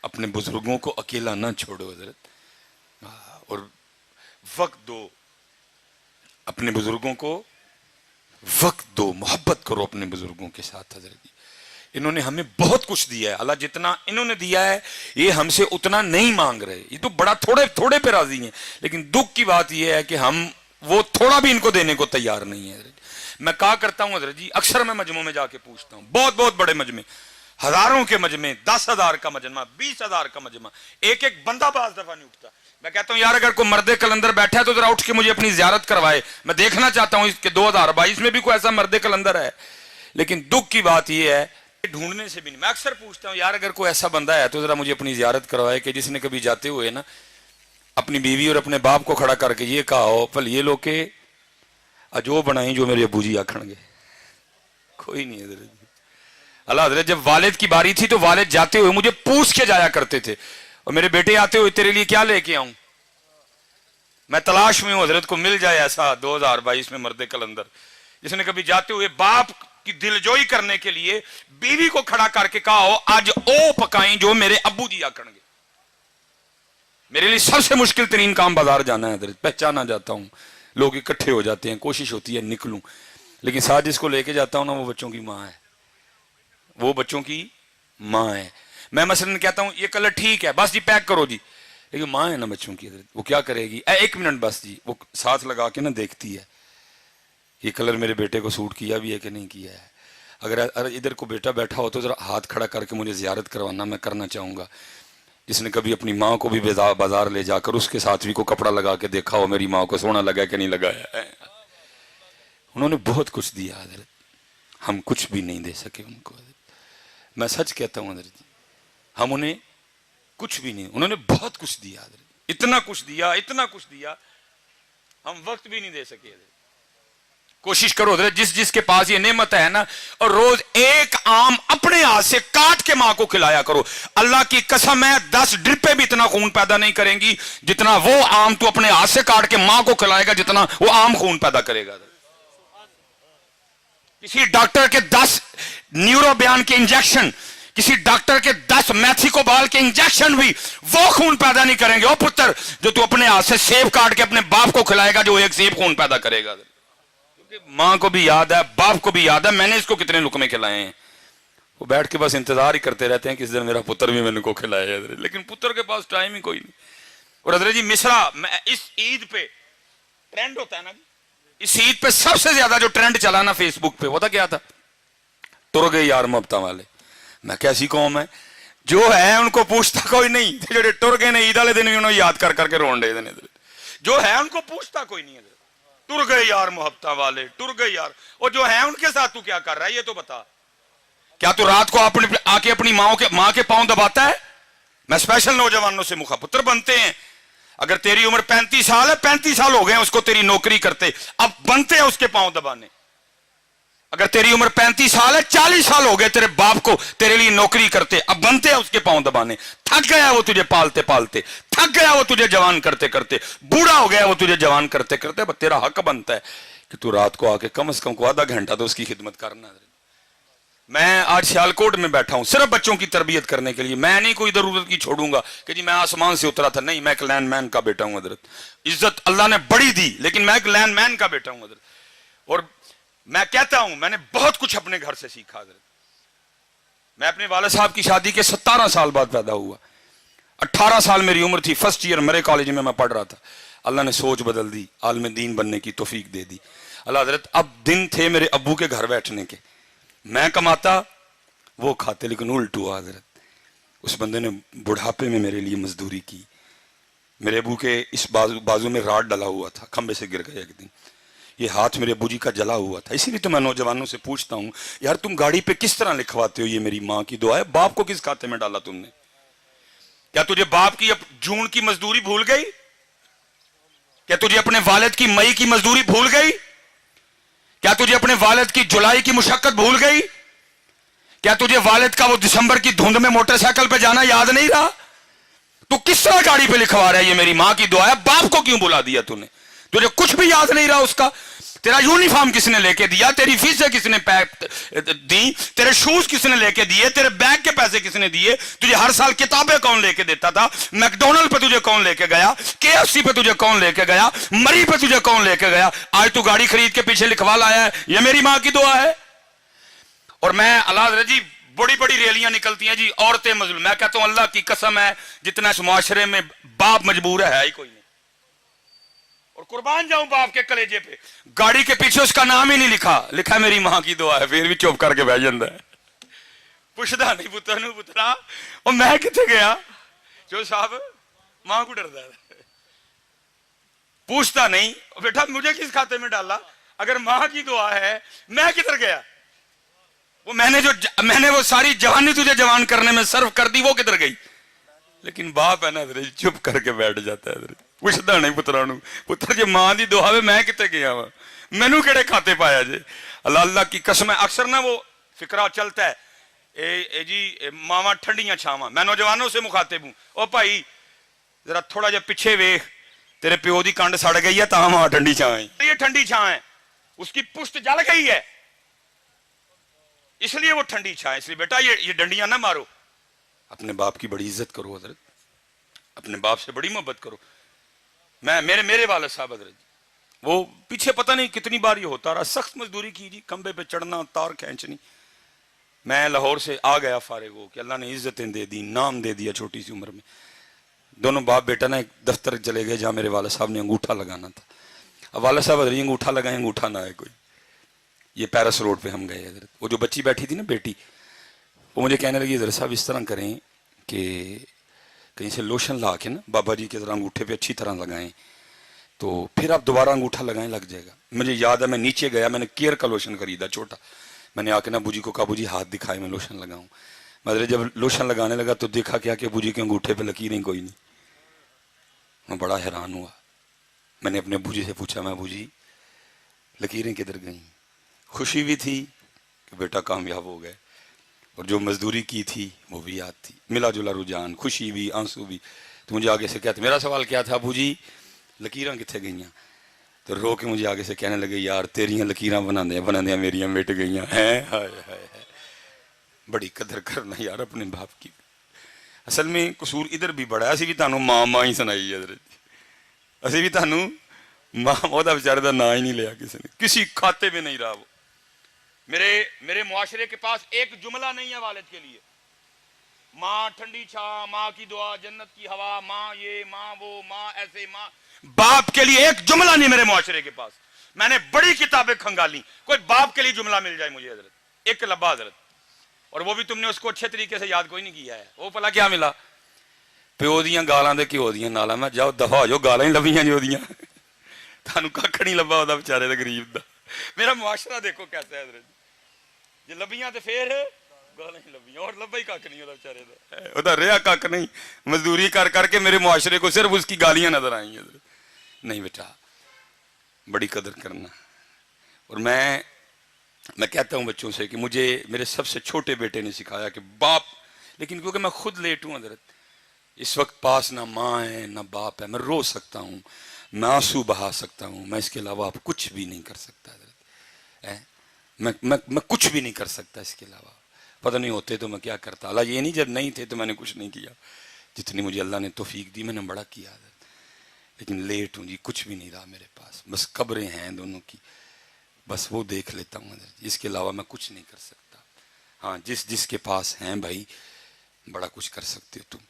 अपने बुजुर्गों को अकेला ना छोड़ो हजरत, और वक्त दो अपने बुजुर्गों को, वक्त दो, मोहब्बत करो अपने बुजुर्गों के साथ हजरत। इन्होंने हमें बहुत कुछ दिया है, अल्लाह जितना इन्होंने दिया है ये हमसे उतना नहीं मांग रहे। ये तो बड़ा थोड़े थोड़े पे राजी हैं, लेकिन दुख की बात ये है कि हम वो थोड़ा भी इनको देने को तैयार नहीं है। मैं कहा करता हूं हजरत जी, अक्सर मैं मजमों में जाके पूछता हूं, बहुत बहुत बड़े मजमे, हजारों के मजमे, 10,000 का मजमा, 20,000 का मजमा, एक एक बंदा बाज दफा नहीं उठता। मैं कहता हूं यार अगर कोई मर्दे कलंदर बैठा है तो जरा उठ के मुझे अपनी जियारत करवाए, मैं देखना चाहता हूं इसके 2022 में भी कोई ऐसा मर्दे कलंदर है। लेकिन दुख की बात यह है ढूंढने से भी नहीं। मैं अक्सर पूछता हूं यार अगर कोई ऐसा बंदा है तो जरा मुझे अपनी जियारत करवाए कि जिसने कभी जाते हुए ना अपनी बीवी और अपने बाप को खड़ा करके ये कहा हो पल ये लोग के अजो बनाई जो मेरे अबू जी आखणगे। कोई नहीं है अल्लाह हजरत, जब वालिद की बारी थी तो वालिद जाते हुए मुझे पूछ के जाया करते थे, और मेरे बेटे आते हुए तेरे लिए क्या लेके आऊं। मैं तलाश में हूं हजरत, को मिल जाए ऐसा 2022 में मर्दे कलंदर जिसने कभी जाते हुए बाप की दिलजोई करने के लिए बीवी को खड़ा करके कहा हो आज ओ पकाई जो मेरे अब्बू जी आखणगे। मेरे लिए सबसे मुश्किल तरीन काम बाजार जाना है हजरत, पहचाना जाता हूं, लोग इकट्ठे हो जाते हैं, कोशिश होती है निकलूं, लेकिन साथ जिसको लेके जाता हूं ना वो बच्चों की माँ है, वो बच्चों की माँ है। मैं मसलन कहता हूं ये कलर ठीक है बस जी पैक करो जी, लेकिन माँ है ना बच्चों की, वो क्या करेगी, 1 मिनट बस जी, वो साथ लगा के ना देखती है ये कलर मेरे बेटे को सूट किया भी है कि नहीं किया है। अगर इधर को बेटा बैठा हो तो जरा हाथ खड़ा करके मुझे जियारत करवाना, मैं करना चाहूंगा। जिसने कभी अपनी माँ को भी बाजार ले जाकर उसके साथ भी को कपड़ा लगा के देखा हो मेरी माँ को सोना लगा कि नहीं लगाया है। उन्होंने बहुत कुछ दिया हजरत, हम कुछ भी नहीं दे सके उनको हजरत। मैं सच कहता हूं हजरत, हम उन्हें कुछ भी नहीं, उन्होंने बहुत कुछ दिया हजरत, इतना कुछ दिया, इतना कुछ दिया, हम वक्त भी नहीं दे सके हजरत। कोशिश करो हजरत जिस जिसके पास ये नेमत है ना, और रोज एक आम अपने हाथ से काट के मां को खिलाया करो। अल्लाह की कसम है 10 ड्रिपें भी इतना खून पैदा नहीं करेंगी जितना वो आम तू अपने हाथ से काट के मां को खिलाएगा, जितना वो आम खून पैदा करेगा। किसी डॉक्टर के 10 न्यूरो बयान के इंजेक्शन, किसी डॉक्टर के 10 मैथिकोबाल के इंजेक्शन भी वो खून पैदा नहीं करेंगे ओ पुत्र जो तू अपने हाथ से सेब काट के अपने बाप को खिलाएगा, जो एक सेब खून पैदा करेगा। मां को भी याद है, बाप को भी याद है मैंने इसको कितने लुकमे खिलाए हैं। वो बैठ के बस इंतजार ही करते रहते हैं किस दिन मेरा पुत्र भी मैंने को खिलाया है, लेकिन पुत्र के पास टाइम ही कोई नहीं। और हजरत जी मिसरा, इस ईद पे ट्रेंड होता है ना, इस ईद पे सबसे ज्यादा जो ट्रेंड चला ना फेसबुक पे, वो था क्या था, तुर गए यार मोहब्बत वाले। मैं कैसी कौम है जो है उनको पूछता कोई नहीं, जो टुर गए ने ईद वाले दिन भी उन्होंने याद कर करके रोन दे देने, जो है उनको पूछता कोई नहीं है। टुर गए यार मोहब्बत वाले, टुर गए यार, और जो है उनके साथ तू क्या कर रहा है ये तो बता। क्या तू रात को आके अपनी माँ के पांव दबाता है। मैं स्पेशल नौजवानों से मुखापुत्र बनते हैं, अगर तेरी उम्र 35 साल है, 35 साल हो गए उसको तेरी नौकरी करते, अब बनते हैं उसके पांव दबाने। अगर तेरी उम्र 35 साल है, 40 साल हो गए तेरे बाप को तेरे लिए नौकरी करते, अब बनते हैं उसके पांव दबाने। थक गया वो तुझे पालते पालते, थक गया वो तुझे जवान करते करते, बूढ़ा हो गया वो तुझे जवान करते करते, अब तेरा हक बनता है कि तू रात को आके कम से कम को आधा घंटा तो उसकी खिदमत करना। मैं आज सियालकोट में बैठा हूं सिर्फ बच्चों की तरबियत करने के लिए। मैं नहीं कोई जरूरत की छोड़ूंगा कि जी मैं आसमान से उतरा था, नहीं, मैं एक लैंडमैन का बेटा हूं हजरत। इज्जत अल्लाह ने बड़ी दी, लेकिन मैं एक लैंडमैन का बेटा हूं हजरत। और मैं कहता हूं मैंने बहुत कुछ अपने घर से सीखा हजरत। मैं अपने वाले साहब की शादी के 17 साल बाद पैदा हुआ, 18 साल मेरी उम्र थी, फर्स्ट ईयर मेरे कॉलेज में मैं पढ़ रहा था। अल्लाह ने सोच बदल दी, आलिम दीन बनने की तौफीक दे दी अल्लाह हजरत। अब दिन थे मेरे अब्बू के घर बैठने के, मैं कमाता वो खाते, लेकिन उल्ट हुआ हजरत। उस बंदे ने बुढ़ापे में मेरे लिए मजदूरी की। मेरे अब्बू के इस बाजू में राड डला हुआ था, खंबे से गिर गए एक दिन, ये हाथ मेरे अब्बू जी का जला हुआ था। इसीलिए तो मैं नौजवानों से पूछता हूं यार तुम गाड़ी पे किस तरह लिखवाते हो ये मेरी माँ की दुआ है, बाप को किस खाते में डाला तुमने। क्या तुझे बाप की जून की मजदूरी भूल गई? क्या तुझे अपने वालिद की मई की मजदूरी भूल गई? क्या तुझे अपने वालिद की जुलाई की मुशक्कत भूल गई? क्या तुझे वालिद का वो दिसंबर की धुंध में मोटरसाइकिल पे जाना याद नहीं रहा? तू किस तरह गाड़ी पे लिखवा रहा है ये मेरी माँ की दुआ है, बाप को क्यों बुला दिया तूने? तुझे कुछ भी याद नहीं रहा उसका? तेरा यूनिफॉर्म किसने लेके दिया, तेरी फीसें किसने दी, तेरे शूज किसने लेके दिए, तेरे बैग के पैसे किसने दिए, तुझे हर साल किताबें कौन लेके देता था, मैकडोनल्ड पे तुझे कौन लेके गया, केएफसी पे तुझे कौन लेके गया, मरी पे तुझे कौन लेके गया, आज तू गाड़ी खरीद के पीछे लिखवा लाया है ये मेरी मां की दुआ है। और मैं अल्लाह जी बड़ी बड़ी रैलियां निकलती हैं जी, औरतें मजलूम, मैं कहता हूं अल्लाह की कसम है जितना इस मुआशरे में बाप मजबूर है ही कोई नहीं, और कुर्बान जाऊं बाप के कलेजे पे, गाड़ी के पीछे उसका नाम ही नहीं लिखा, लिखा मेरी मां की दुआ है, फिर भी चुप करके बह जाता है, पुछदा नहीं पुत्र नूं पुत्रा और मैं किथे गया, जो साहब मां को डरदा है, पूछता नहीं बेटा मुझे किस खाते में डाला, अगर मां की दुआ है मैं किधर गया, वो मैंने वो सारी जवानी तुझे जवान करने में सर्व कर दी, वो किधर गई। लेकिन बाप है ना चुप करके बैठ जाता है, पुछदा नहीं पुत्रा नूं पुत्र जे मां दी दुआ वे मैं किते गया वा, मैनू केड़े खाते पाया जे। अल्लाह अल्लाह की कसम है, अक्सर ना वो फिक्रा चलता है ए जी मावा ठंडियां छावां, मैं नौजवानों से मुखातिब हूं, ओ भाई जरा थोड़ा जा पीछे वेख, तेरे प्यो दी कंड सड़ गई है तां मां ठंडी छां है, ये ठंडी छां है, उसकी पुश्त जल गई है इसलिए वो ठंडी छां है, इसलिए बेटा ये डंडियां ना मारो, अपने बाप की बड़ी इज्जत करो हजरत, अपने बाप से बड़ी मोहब्बत करो। मैं मेरे वाले साहब हजरत वो पीछे पता नहीं कितनी बार ये होता रहा, सख्त मजदूरी की जी, खंबे पे चढ़ना तार खींचनी, मैं लाहौर से आ गया फारिग हो कि अल्लाह ने इज्जतें दे दी, नाम दे दिया छोटी सी उम्र में। दोनों बाप बेटा ना एक दफ्तर चले गए जहाँ मेरे वाले साहब ने अंगूठा लगाना था, अब वाले साहब हजरत अंगूठा लगाए, अंगूठा ना आए कोई, ये पैरिस रोड पे हम गए हजरत, वो जो बच्ची बैठी थी ना बेटी, वो मुझे कहने लगी हजरत साहब इस तरह करें कि कहीं से लोशन ला के ना बाबा जी के तरह अंगूठे पे अच्छी तरह लगाएं तो फिर आप दोबारा अंगूठा लगाएं लग जाएगा। मुझे याद है मैं नीचे गया, मैंने केयर का लोशन खरीदा छोटा, मैंने आके ना बूजी को कहा बूजी हाथ दिखाए मैं लोशन लगाऊं, मतलब जब लोशन लगाने लगा तो देखा क्या कि बूजी के अंगूठे पे लकीरें कोई नहीं, मैं बड़ा हैरान हुआ, मैंने अपने बूजी से पूछा मैं बूजी लकीरें किधर गई, खुशी भी थी कि बेटा कामयाब हो गए और जो मजदूरी की थी वो भी याद थी, मिला जुला रुझान, खुशी भी आंसू भी। तो मुझे आगे से कहते, मेरा सवाल क्या था बूजी लकीरां किथे गईयां, तो रो के मुझे आगे से कहने लगे यार तेरियां लकीरां बनांदे मेरियां मिट गईयां हैं, हाय हाय हाय, बड़ी कदर करना यार अपने बाप की। असल में कसूर इधर भी बड़ा, असी भी तुहानू मां ही सुनाई है, असी भी तुहानू मां, ओहदा बेचारे दा नां ही नहीं लिया किसी ने, किसी खाते में नहीं रहा वो। मेरे मुआशरे के पास एक जुमला नहीं है वालिद के लिए, माँ ठंडी छां, माँ की दुआ, जन्नत की हवा, माँ ये माँ वो माँ ऐसे, माँ बाप के लिए एक जुमला नहीं मेरे मुआशरे के पास। मैंने बड़ी किताबें खंगाली, कोई बाप के लिए जुमला मिल जाए मुझे हजरत, एक लब्बा हजरत, और वो भी तुमने उसको अच्छे तरीके से याद कोई नहीं किया है। वो भला क्या मिला, प्यो दियां गालां ते घ्यो दियां नालां, मैं जाओ दफा हो जाओ, गालां ही लभियां जो दियां, थानू कख नहीं लब्बा ओहदा बेचारे दा गरीब दा। मेरा मुआशरा देखो कैसा है हजरत, जे लभियां ते फिर गालां ही लभियां, और लब्बा ही कख नहीं ओहदा बेचारे दा, ओहदा रेहा कख नहीं, मजदूरी कर करके मेरे मुआशरे को सिर्फ उसकी गालियां नजर आई हजरत। नहीं बेटा बड़ी कदर करना। और मैं कहता हूं बच्चों से कि मुझे मेरे सबसे छोटे बेटे ने सिखाया कि बाप, लेकिन क्योंकि मैं खुद लेट हूं हजरत, इस वक्त पास ना माँ है ना बाप है, मैं रो सकता हूँ, मैं आंसू बहा सकता हूँ, मैं इसके अलावा आप कुछ भी नहीं कर सकता हजरत, मैं कुछ भी नहीं कर सकता इसके अलावा। पता नहीं होते तो मैं क्या करता, अल्लाह ये नहीं जब नहीं थे तो मैंने कुछ नहीं किया, जितनी मुझे अल्लाह ने तौफीक दी मैंने बड़ा किया हजरत, लेकिन लेट हूँ जी, कुछ भी नहीं रहा मेरे पास, बस कब्रें हैं दोनों की, बस वो देख लेता हूँ हजरत, इसके अलावा मैं कुछ नहीं कर सकता। हाँ जिसके पास हैं भाई बड़ा कुछ कर सकते हो तुम।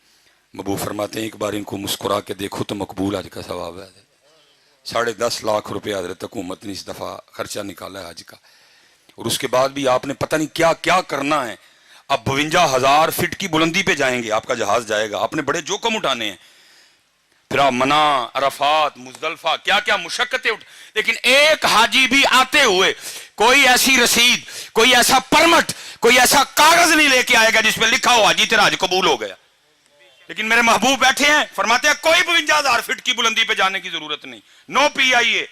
मबू फरमाते हैं एक बार इनको मुस्कुरा के देखो तो मकबूल हज का सवाब है। 10.5 लाख रुपया हजरत हुकूमत ने इस दफ़ा खर्चा निकाला है हज का, और उसके बाद भी आपने पता नहीं क्या क्या करना है। अब 52,000 फीट की बुलंदी पे जाएंगे, आपका जहाज जाएगा, आपने बड़े जोखम उठाने हैं, फिर आप मना, अरफात, मुजदलफा, क्या क्या मुशक्कतें उठ, लेकिन एक हाजी भी आते हुए कोई ऐसी रसीद, कोई ऐसा परमिट, कोई ऐसा कागज नहीं लेके आएगा जिसमें लिखा हो हाजी तेरा हज कबूल हो गया। लेकिन मेरे महबूब बैठे हैं, फरमाते हैं कोई 52,000 फीट की बुलंदी पे जाने की जरूरत नहीं, नो PIA,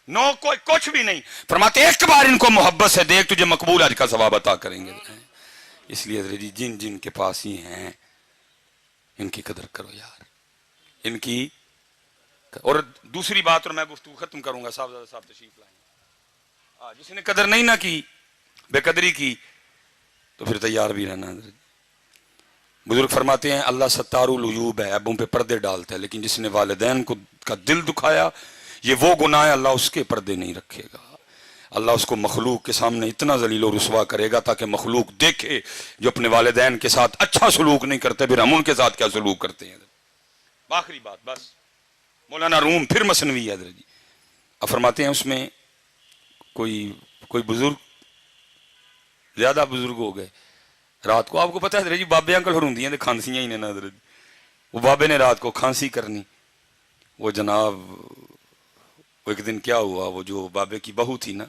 नो कोई कुछ भी नहीं, फरमाते एक बार इनको मोहब्बत से देख तुझे मकबूल हज का सवाब अता करेंगे। इसलिए जिन जिन के पास ही हैं इनकी कदर करो यार, इनकी। और दूसरी बात, और मैं गुफ्तगू खत्म करूंगा, साहब तशरीफ लाएं। جس نے قدر نہیں نہ کی، بے قدری کی، تو پھر تیار بھی رہنا حضرت۔ بزرگ فرماتے ہیں اللہ ستار العیوب ہے، عیبوں پہ پردے ڈالتا ہے، لیکن جس نے والدین کو کا دل دکھایا یہ وہ گناہ ہے، اللہ اس کے پردے نہیں رکھے گا۔ اللہ اس کو مخلوق کے سامنے اتنا ذلیل و رسوا کرے گا تاکہ مخلوق دیکھے جو اپنے والدین کے ساتھ اچھا سلوک نہیں کرتے پھر ہم ان کے ساتھ کیا سلوک کرتے ہیں۔ آخری بات بس، مولانا روم پھر مثنوی ہے حضرت جی، اب فرماتے ہیں اس میں کوئی بزرگ، زیادہ بزرگ ہو گئے، رات کو آپ کو پتہ ہے حضرت جی بابے انکل ہروندیاں تے کھانسیاں ہی نے نا حضرت، وہ بابے نے رات کو کھانسی کرنی، وہ جناب وہ ایک دن کیا ہوا، وہ جو بابے کی بہو تھی نا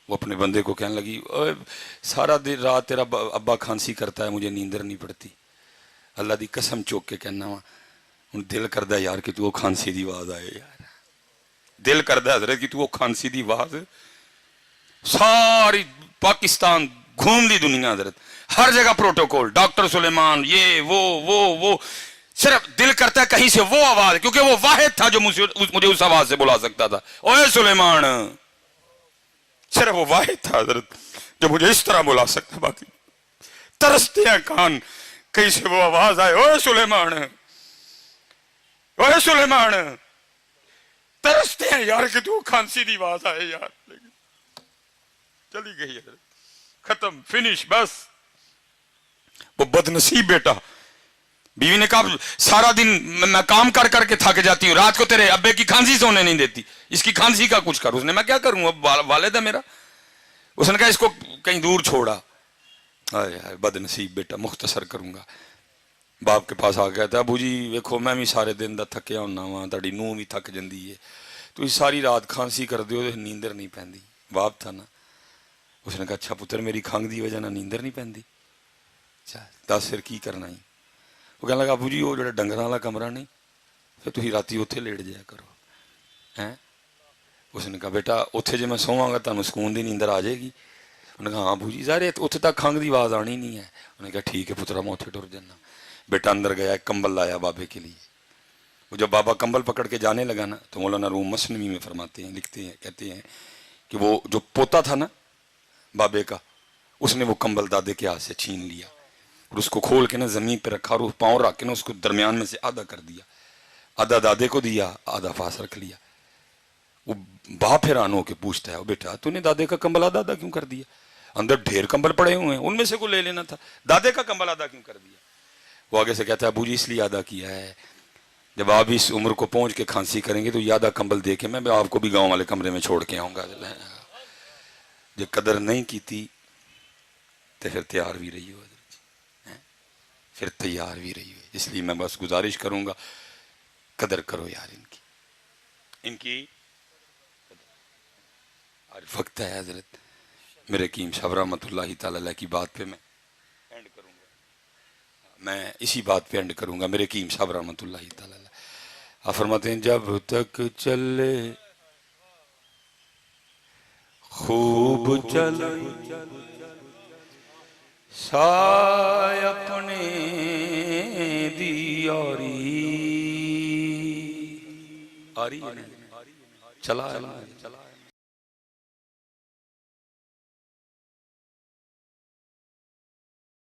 وہ اپنے بندے کو کہنے لگی سارا دن رات تیرا ابا کھانسی کرتا ہے مجھے نیندر نہیں پڑتی، اللہ دی قسم چوک کے کہنا وا ہن دل کردہ یار کہ تو وہ کھانسی دی آواز آئے، یار دل کردہ حضرت کہ تو وہ کھانسی دی آواز، ساری پاکستان گھوم دی دنیا حضرت، ہر جگہ پروٹوکول، ڈاکٹر سلیمان یہ وہ صرف دل کرتا ہے کہیں سے وہ آواز، کیونکہ وہ واحد تھا جو مجھے اس آواز سے بلا سکتا تھا، اوے سلیمان، صرف وہ واحد تھا حضرت جو مجھے اس طرح بلا سکتا، باقی ترستے ہیں کان کہیں سے وہ آواز آئے، اوے سلیمان، اوے سلیمان، ترستے ہیں یار کہ تو کھانسی دی آواز آئے یار، لیکن چلی گئی حضرت، ختم، فنش، بس۔ وہ بد نصیب بیٹا، بیوی نے کہا سارا دن میں کام کر کر کے تھک جاتی ہوں، رات کو تیرے ابے کی کھانسی سونے نہیں دیتی، اس کی کھانسی کا کچھ کر، اس نے میں کیا کروں، اب والد ہے میرا، اس نے کہا اس کو کہیں دور چھوڑا، بد نصیب بیٹا، مختصر کروں گا، باپ کے پاس آ گیا تھا، ابو جی ویکھو میں بھی سارے دن دا تھکیا ہونا وا، تہاڈی نوح بھی تھک جندی ہے، تو ساری رات کھانسی کر دیو تے نیندر نہیں پیندی، باپ تھا نا، اس نے کہا اچھا پتر میری کھنگ دی وجہ نہ نیندر نہیں پیندی، اچھا دس پھر کی کرنا ہی، وہ کہنے لگا ابو جی وہ جڑا ڈنگراں والا کمرہ نہیں پھر تسی راتی اوتھے لیٹ جایا کرو ہیں، اس نے کہا بیٹا اوتھے جے میں سوواں گا تانوں سکون دی نیندر آ جائے گی، انہوں نے کہا ہاں ابو جی ظاہر ہے اوتھے تک کھنگ دی آواز آنی نہیں ہے، انہوں نے کہا ٹھیک ہے پترا میں اوتھے ٹر جانا، بیٹا اندر گیا ایک کمبل لایا بابے کے لیے، وہ جب بابا کمبل پکڑ کے جانے لگا نا تو مولانا روم مثنوی میں فرماتے ہیں، لکھتے ہیں، کہتے ہیں کہ وہ جو پوتا تھا نا بابے کا، اس نے وہ کمبل دادے کے ہاتھ سے چھین لیا اور اس کو کھول کے نا زمین پہ رکھا اور پاؤں رکھ کے نا اس کو درمیان میں سے آدھا کر دیا، آدھا دادے کو دیا، آدھا پاس رکھ لیا۔ وہ باپ حیران ہو کے پوچھتا ہے بیٹا تو نے دادے کا کمبل آدھا آدھا کیوں کر دیا، اندر ڈھیر کمبل پڑے ہوئے ہیں ان میں سے کو لے لینا تھا، دادے کا کمبل آدھا کیوں کر دیا؟ وہ آگے سے کہتا ہے ابو جی اس لیے آدھا کیا ہے جب آپ اس عمر کو پہنچ کے کھانسی کریں گے تو یہ آدھا کمبل دے کے میں آپ کو بھی گاؤں والے کمرے میں چھوڑ کے آؤں گا، جب قدر نہیں کی تھی تو پھر تیار بھی رہی ہو، پھر تیار بھی رہی ہو، اس لیے میں بس گزارش کروں گا قدر کرو یار ان کی عارف وقت ہے حضرت، میرے حکیم صاحب رحمۃ اللہ تعالی علیہ کی بات پہ میں اینڈ کروں گا، میں اسی بات پہ اینڈ کروں گا، میرے حکیم صاحب رحمۃ اللہ تعالی علیہ آپ فرماتے ہیں جب تک چلے خوب چلے سائے اپنے دی آری چلا